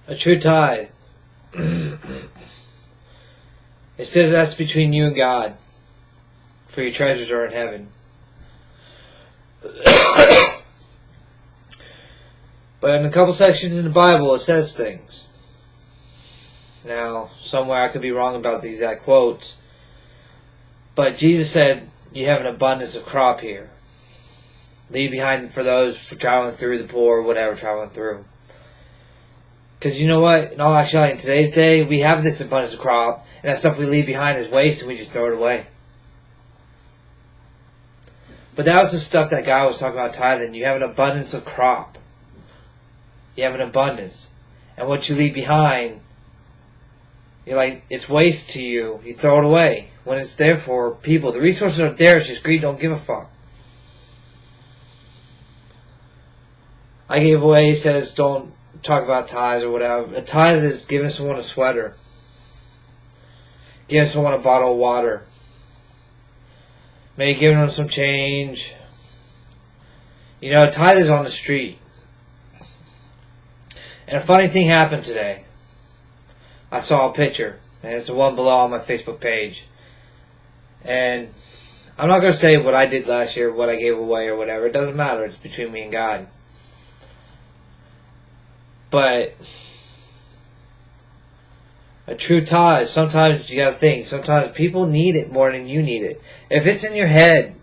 A true tithe. It says that's between you and God, for your treasures are in heaven. But in a couple sections in the Bible, it says things. Now, somewhere I could be wrong about the exact quotes, but Jesus said, you have an abundance of crop here. Leave behind for those for traveling through, the poor, whatever, traveling through. Because you know what? In all actuality, in today's day, we have this abundance of crop, and that stuff we leave behind is waste, and we just throw it away. But that was the stuff that guy was talking about tithing. You have an abundance of crop. You have an abundance. And what you leave behind, you're like, it's waste to you. You throw it away. When it's there for people. The resources are there, it's just greed, don't give a fuck. I gave away, he says, don't talk about tithes or whatever. A tithe is giving someone a sweater. Giving someone a bottle of water. Maybe giving them some change. You know, a tithe is on the street. And a funny thing happened today. I saw a picture. And it's the one below on my Facebook page. And I'm not going to say what I did last year, what I gave away or whatever. It doesn't matter. It's between me and God. But a true tithe, sometimes you got to think. Sometimes people need it more than you need it. If it's in your head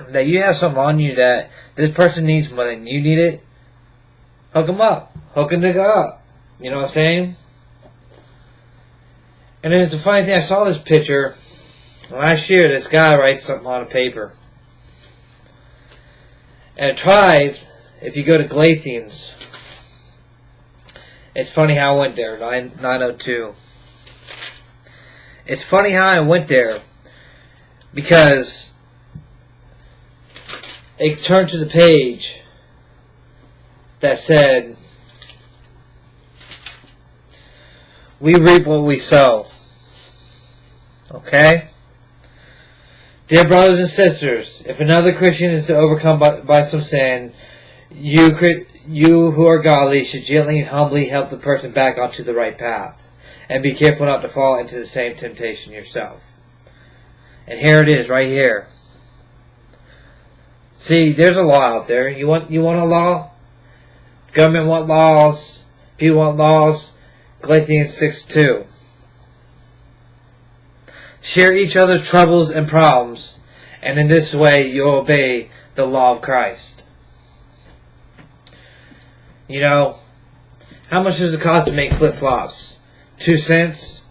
that you have something on you that this person needs more than you need it, hook them up. Hook them up. You know what I'm saying? And then it's a funny thing. I saw this picture last year. This guy writes something on a paper. And a tithe, if you go to Galatians, it's funny how I went there, 902. It's funny how I went there because it turned to the page that said, we reap what we sow. Okay? Dear brothers and sisters, if another Christian is to overcome by some sin, you who are godly should gently and humbly help the person back onto the right path. And be careful not to fall into the same temptation yourself. And here it is, right here. See, there's a law out there. You want a law? Government want laws. People want laws. Galatians 6:2. Share each other's troubles and problems, and in this way you obey the law of Christ. You know, how much does it cost to make flip-flops? 2 cents?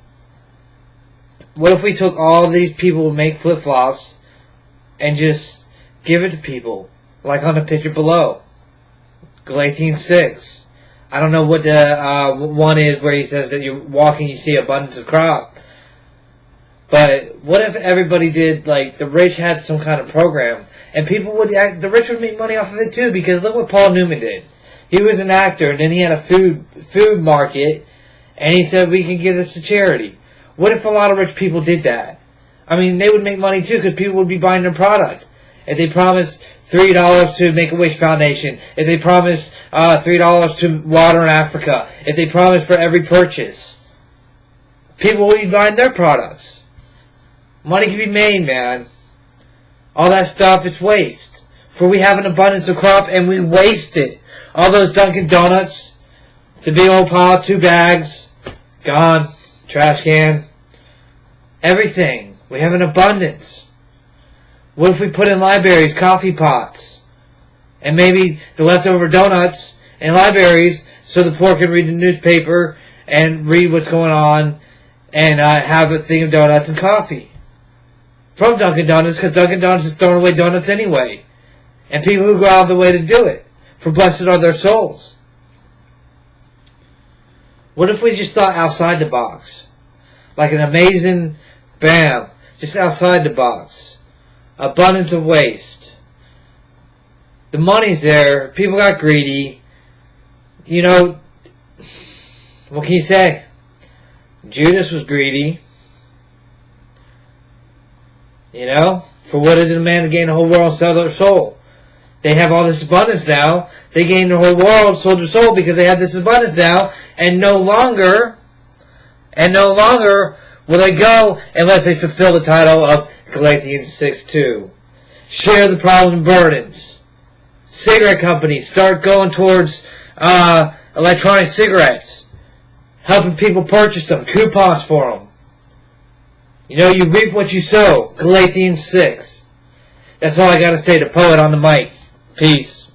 What if we took all these people who make flip-flops and just give it to people? Like on the picture below. Galatians 6. I don't know what the one is where he says that you're walking, you see abundance of crop. But what if everybody did, like, the rich had some kind of program, and people would, the rich would make money off of it too, because look what Paul Newman did. He was an actor, and then he had a food market, and he said, we can give this to charity. What if a lot of rich people did that? I mean, they would make money too, because people would be buying their product. If they promised $3 to Make-A-Wish Foundation, if they promised $3 to Water in Africa, if they promised for every purchase, people would be buying their products. Money can be made, man. All that stuff is waste. For we have an abundance of crop, and we waste it. All those Dunkin' Donuts, the big old pile, 2 bags, gone, trash can, everything. We have an abundance. What if we put in libraries coffee pots, and maybe the leftover donuts in libraries so the poor can read the newspaper and read what's going on and have a thing of donuts and coffee from Dunkin' Donuts, because Dunkin' Donuts is throwing away donuts anyway, and people who go out of the way to do it, for blessed are their souls. What if we just thought outside the box? Like an amazing, bam, just outside the box. Abundance of waste. The money's there. People got greedy. You know, what can you say? Judas was greedy. You know, for what is it a man to gain the whole world and sell their soul? They have all this abundance now. They gain the whole world, soul to soul, because they have this abundance now, and no longer will they go unless they fulfill the title of Galatians 6:2. Share the problem and burdens. Cigarette companies start going towards electronic cigarettes, helping people purchase them, coupons for them. You know, you reap what you sow. Galatians 6. That's all I got to say to Poet on the mic. Peace.